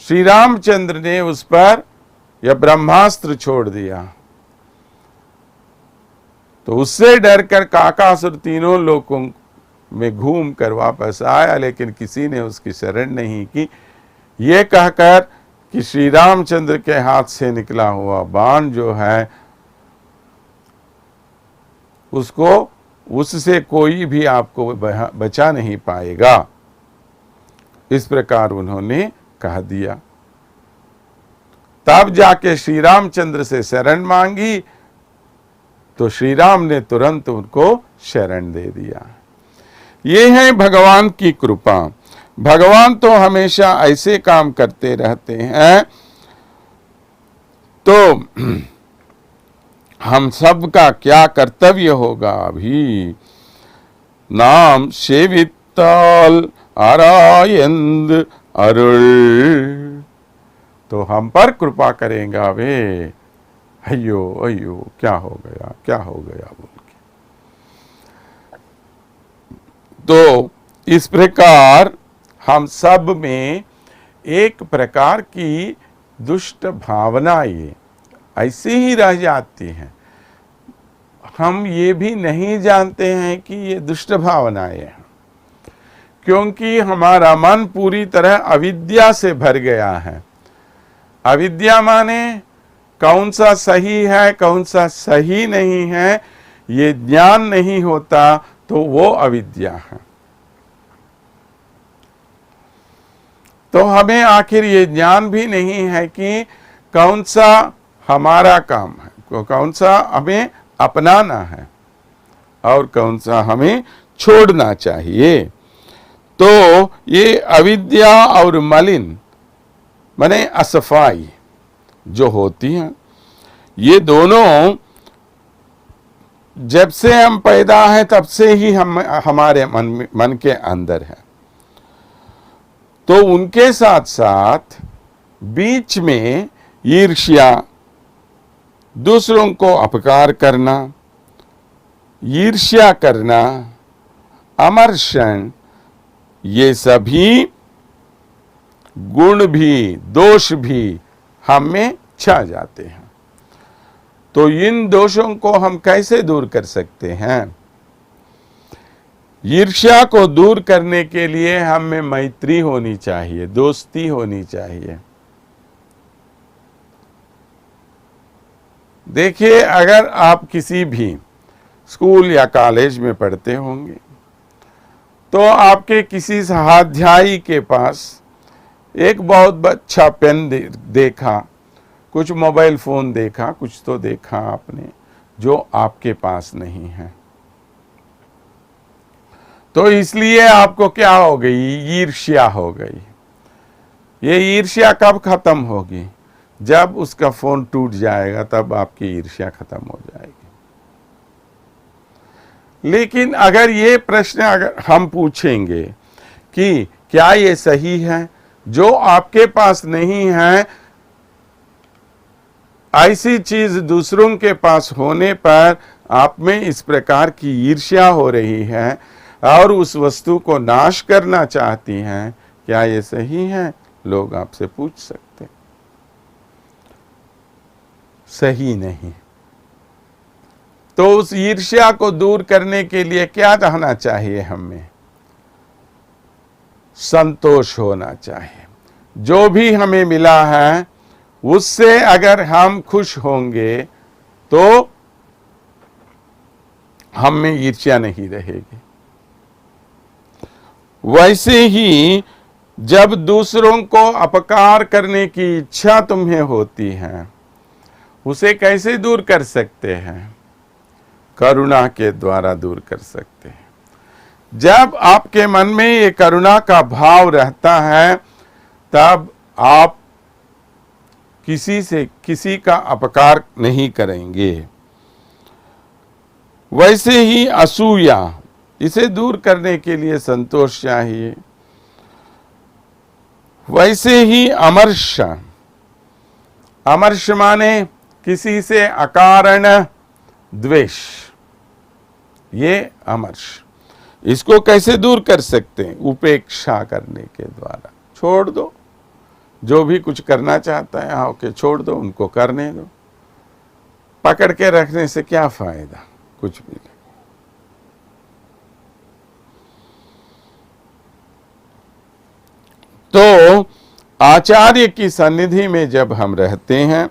श्री रामचंद्र ने उस पर यह ब्रह्मास्त्र छोड़ दिया। तो उससे डरकर काकासुर तीनों लोकों में घूम कर वापस आया, लेकिन किसी ने उसकी शरण नहीं की। ये कहकर कि श्री रामचंद्र के हाथ से निकला हुआ बाण जो है उससे कोई भी आपको बचा नहीं पाएगा, इस प्रकार उन्होंने कह दिया। तब जाके श्री रामचंद्र से शरण मांगी तो श्री राम ने तुरंत उनको शरण दे दिया। ये है भगवान की कृपा। भगवान तो हमेशा ऐसे काम करते रहते हैं। तो हम सब का क्या कर्तव्य होगा अभी? नाम सेविताल आरायंद अरुल, तो हम पर कृपा करेगा वे। अयो अयो क्या हो गया बोल के। तो इस प्रकार हम सब में एक प्रकार की दुष्ट भावनाएं ऐसे ही रह जाती हैं। हम ये भी नहीं जानते हैं कि ये दुष्ट भावनाएं हैं, क्योंकि हमारा मन पूरी तरह अविद्या से भर गया है। अविद्या माने कौन सा सही है कौन सा सही नहीं है ये ज्ञान नहीं होता तो वो अविद्या है। तो हमें आखिर ये ज्ञान भी नहीं है कि कौन सा हमारा काम है, कौन सा हमें अपनाना है और कौन सा हमें छोड़ना चाहिए। तो ये अविद्या और मलिन माने असफाई जो होती हैं, ये दोनों जब से हम पैदा हैं तब से ही हमारे मन के अंदर है। तो उनके साथ साथ बीच में ईर्ष्या, दूसरों को अपकार करना, ईर्ष्या करना, अमर्षण, ये सभी गुण भी दोष भी हम में छा जाते हैं। तो इन दोषों को हम कैसे दूर कर सकते हैं? ईर्ष्या को दूर करने के लिए हम में मैत्री होनी चाहिए, दोस्ती होनी चाहिए। देखिए, अगर आप किसी भी स्कूल या कॉलेज में पढ़ते होंगे तो आपके किसी सहाध्यायी के पास एक बहुत अच्छा पेन देखा, कुछ मोबाइल फोन देखा, कुछ तो देखा आपने जो आपके पास नहीं है। तो इसलिए आपको क्या हो गई, ईर्ष्या हो गई। ये ईर्ष्या कब खत्म होगी, जब उसका फोन टूट जाएगा, तब आपकी ईर्ष्या खत्म हो जाएगी। लेकिन अगर ये प्रश्न अगर हम पूछेंगे कि क्या ये सही है, जो आपके पास नहीं है ऐसी चीज दूसरों के पास होने पर आप में इस प्रकार की ईर्ष्या हो रही है और उस वस्तु को नाश करना चाहती हैं, क्या ये सही है? लोग आपसे पूछ सकते। सही नहीं। तो उस ईर्ष्या को दूर करने के लिए क्या रहना चाहिए? हमें संतोष होना चाहिए। जो भी हमें मिला है उससे अगर हम खुश होंगे तो हम में ईर्ष्या नहीं रहेगी। वैसे ही जब दूसरों को अपकार करने की इच्छा तुम्हें होती है, उसे कैसे दूर कर सकते हैं? करुणा के द्वारा दूर कर सकते हैं। जब आपके मन में ये करुणा का भाव रहता है, तब आप किसी का अपकार नहीं करेंगे। वैसे ही असूया, इसे दूर करने के लिए संतोष चाहिए। वैसे ही अमर्ष, अमर्ष माने किसी से अकारण द्वेष, ये अमर्ष। इसको कैसे दूर कर सकते हैं? उपेक्षा करने के द्वारा। छोड़ दो, जो भी कुछ करना चाहता है आके छोड़ दो, उनको करने दो। पकड़ के रखने से क्या फायदा? कुछ भी नहीं। तो आचार्य की सन्निधि में जब हम रहते हैं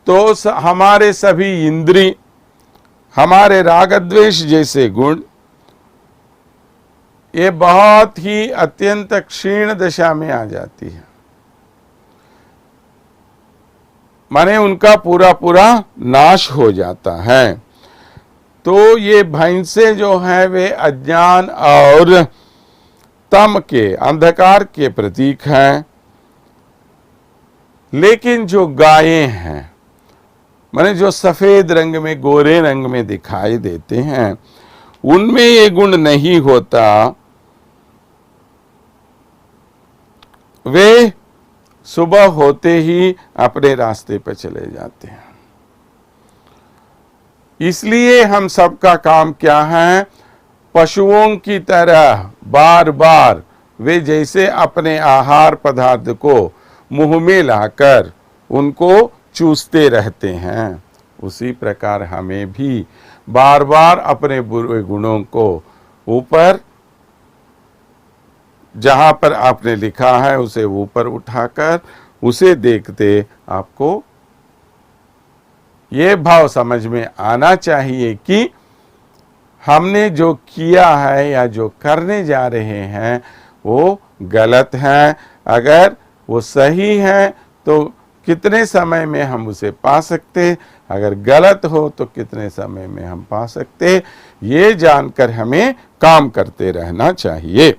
तो हमारे सभी इंद्रिय, हमारे राग द्वेष जैसे गुण, ये बहुत ही अत्यंत क्षीण दशा में आ जाती है। माने उनका पूरा पूरा नाश हो जाता है। तो ये भैंसे जो है वे अज्ञान और तम के, अंधकार के प्रतीक हैं। लेकिन जो गायें हैं, माने जो सफेद रंग में, गोरे रंग में दिखाई देते हैं, उनमें ये गुण नहीं होता। वे सुबह होते ही अपने रास्ते पर चले जाते हैं। इसलिए हम सबका काम क्या है? पशुओं की तरह बार बार वे जैसे अपने आहार पदार्थ को मुंह में लाकर उनको चूसते रहते हैं, उसी प्रकार हमें भी बार बार अपने बुरे गुणों को ऊपर, जहां पर आपने लिखा है उसे ऊपर उठाकर उसे देखते आपको ये भाव समझ में आना चाहिए कि हमने जो किया है या जो करने जा रहे हैं वो गलत है। अगर वो सही है तो कितने समय में हम उसे पा सकते, अगर गलत हो तो कितने समय में हम पा सकते, ये जानकर हमें काम करते रहना चाहिए।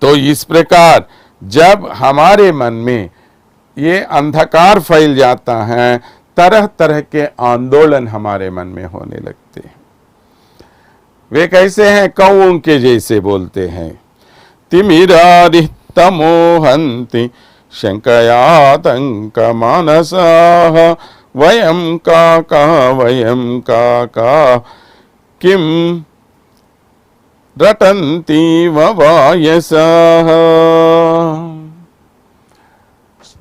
तो इस प्रकार जब हमारे मन में ये अंधकार फैल जाता है, तरह तरह के आंदोलन हमारे मन में होने लगते हैं। वे कैसे हैं? कौओं के जैसे बोलते हैं। तिमिरादितमोहन्ति शंकयातंक मानसाः वयं का किम रटन्ति ववायसः।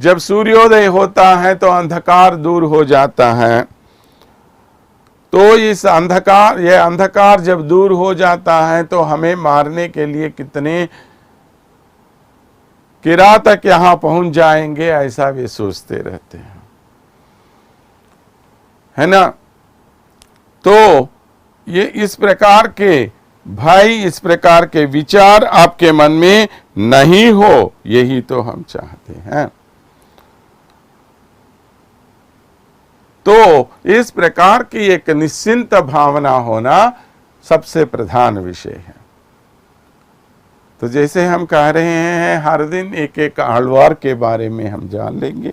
जब सूर्योदय होता है तो अंधकार दूर हो जाता है। तो इस अंधकार, यह अंधकार जब दूर हो जाता है तो हमें मारने के लिए कितने किरातक यहां पहुंच जाएंगे, ऐसा वे सोचते रहते हैं, है ना। तो ये इस प्रकार के भाई, इस प्रकार के विचार आपके मन में नहीं हो, यही तो हम चाहते हैं। तो इस प्रकार की एक निश्चिंत भावना होना सबसे प्रधान विषय है। तो जैसे हम कह रहे हैं हर दिन एक एक आलवार के बारे में हम जान लेंगे।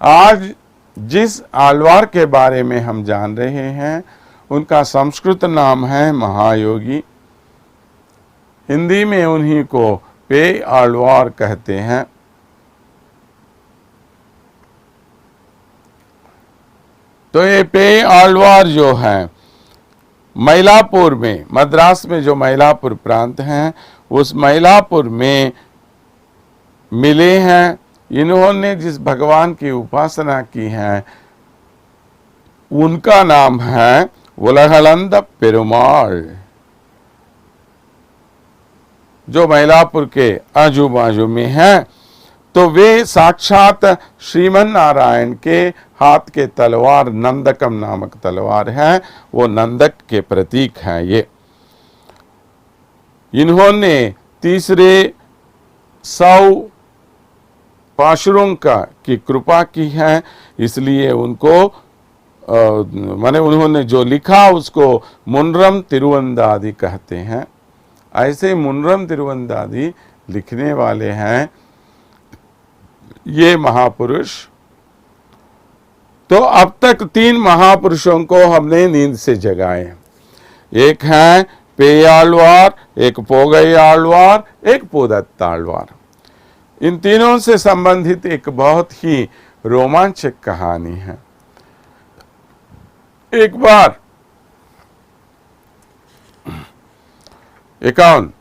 आज जिस आलवार के बारे में हम जान रहे हैं उनका संस्कृत नाम है महायोगी। हिंदी में उन्हीं को पेय आलवार कहते हैं। तो ये पेय आलवार जो है मयलापुर में, मद्रास में जो मयलापुर प्रांत है उस मयलापुर में मिले हैं। इन्होंने जिस भगवान की उपासना की है उनका नाम है उलहलंद पेरुमाल, जो मयलापुर के आजू बाजू में है। तो वे साक्षात श्रीमन नारायण के हाथ के तलवार नंदकम नामक तलवार है, वो नंदक के प्रतीक हैं ये। इन्होंने तीसरे 100 पाशुरों की कृपा की है, इसलिए उनको माने उन्होंने जो लिखा उसको मुनरम तिरुवंदादी कहते हैं। ऐसे मुनरम तिरुवंदादी लिखने वाले हैं ये महापुरुष। तो अब तक 3 महापुरुषों को हमने नींद से जगाए। एक है पेयालवार, एक पोगई आलवार, एक पोदत्ता आलवार। इन तीनों से संबंधित एक बहुत ही रोमांचक कहानी है। एक बार एकाउन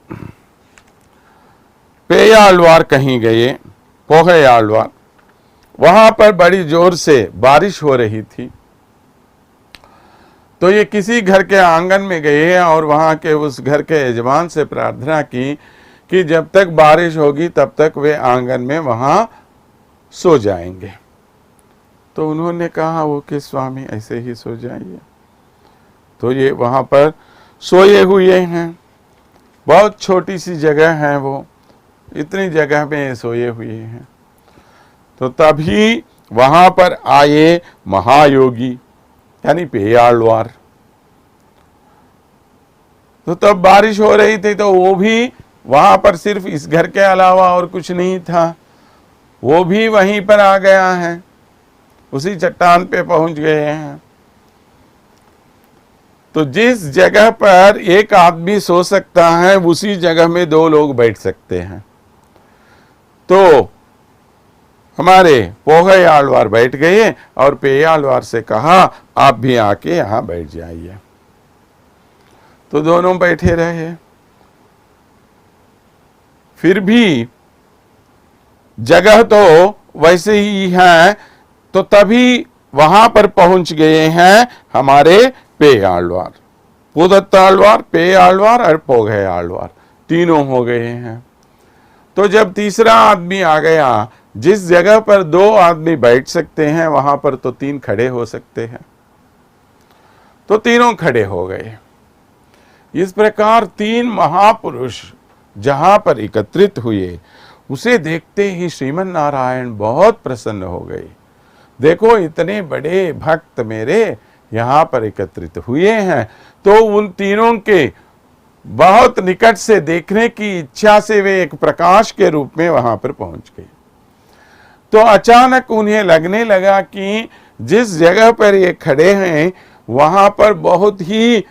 पेयालवार कहीं गए, पोगई आलवार, वहां पर बड़ी जोर से बारिश हो रही थी। तो ये किसी घर के आंगन में गए और वहां के उस घर के यजमान से प्रार्थना की कि जब तक बारिश होगी तब तक वे आंगन में वहां सो जाएंगे। तो उन्होंने कहा वो कि स्वामी ऐसे ही सो जाइए। तो ये वहां पर सोए हुए हैं। बहुत छोटी सी जगह है, वो इतनी जगह में सोए हुए हैं। तो तभी वहां पर आए महायोगी यानी पेयालवार। तो तब बारिश हो रही थी, तो वो भी वहां पर सिर्फ इस घर के अलावा और कुछ नहीं था, वो भी वहीं पर आ गया है, उसी चट्टान पे पहुंच गए हैं। तो जिस जगह पर एक आदमी सो सकता है उसी जगह में 2 लोग बैठ सकते हैं। तो हमारे पोगई आलवार बैठ गए और पेयालवार से कहा आप भी आके यहां बैठ जाइए। तो दोनों बैठे रहे। फिर भी जगह तो वैसे ही है। तो तभी वहां पर पहुंच गए हैं हमारे पेयालवार, पोदत्ता आलवार, पेयालवार और पोगई आलवार, तीनों हो गए हैं। तो जब तीसरा आदमी आ गया, जिस जगह पर 2 आदमी बैठ सकते हैं वहां पर तो 3 खड़े हो सकते हैं। तो तीनों खड़े हो गए। इस प्रकार 3 महापुरुष जहां पर एकत्रित हुए, उसे देखते ही श्रीमन नारायण बहुत प्रसन्न हो गए। देखो इतने बड़े भक्त मेरे यहां पर एकत्रित हुए हैं। तो उन तीनों के बहुत निकट से देखने की इच्छा से वे एक प्रकाश के रूप में वहां पर पहुंच गए। तो अचानक उन्हें लगने लगा कि जिस जगह पर ये खड़े हैं वहां पर बहुत ही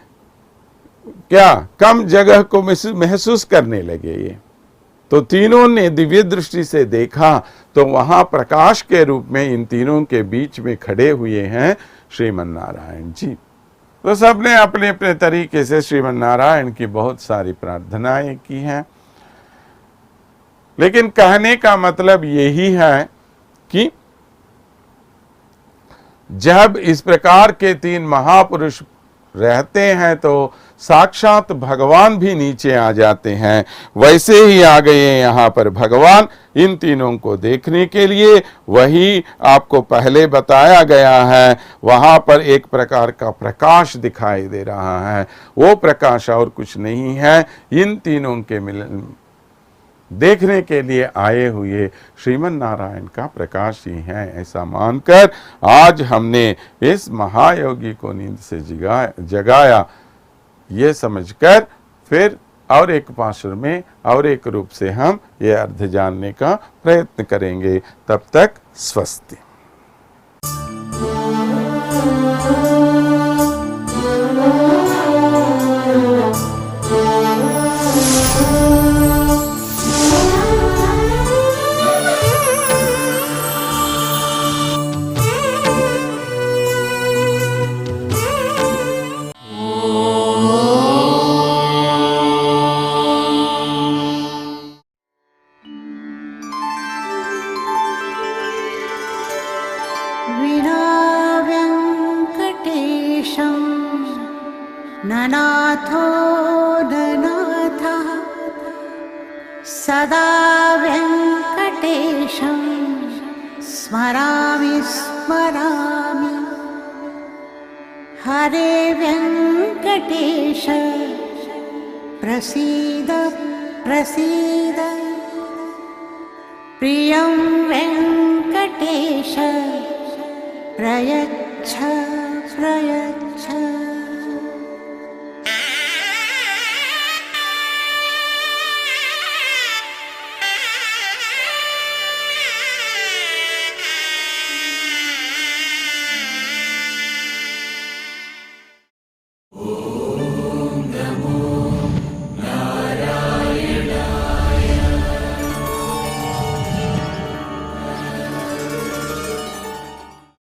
कम जगह को महसूस करने लगे ये। तो तीनों ने दिव्य दृष्टि से देखा तो वहां प्रकाश के रूप में इन तीनों के बीच में खड़े हुए हैं श्रीमन नारायण जी। तो सबने अपने अपने तरीके से श्रीमन नारायण की बहुत सारी प्रार्थनाएं की हैं। लेकिन कहने का मतलब यही है कि जब इस प्रकार के 3 महापुरुष रहते हैं तो साक्षात भगवान भी नीचे आ जाते हैं। वैसे ही आ गए यहाँ पर भगवान इन तीनों को देखने के लिए। वही आपको पहले बताया गया है, वहां पर एक प्रकार का प्रकाश दिखाई दे रहा है। वो प्रकाश और कुछ नहीं है, इन तीनों के मिलन देखने के लिए आए हुए श्रीमन नारायण का प्रकाश ही है। ऐसा मानकर आज हमने इस महायोगी को नींद से जगाया। ये समझकर फिर और एक पाशुर में और एक रूप से हम ये अर्थ जानने का प्रयत्न करेंगे। तब तक स्वस्ति। विना व्यङ्कटेशं ननाथो ननाथः सदा व्यङ्कटेशं स्मरामि स्मरामि। हरे व्यङ्कटेश प्रसीद प्रसीद। प्रियं वेङ्कटेश प्रयच्छ प्रयच्छ।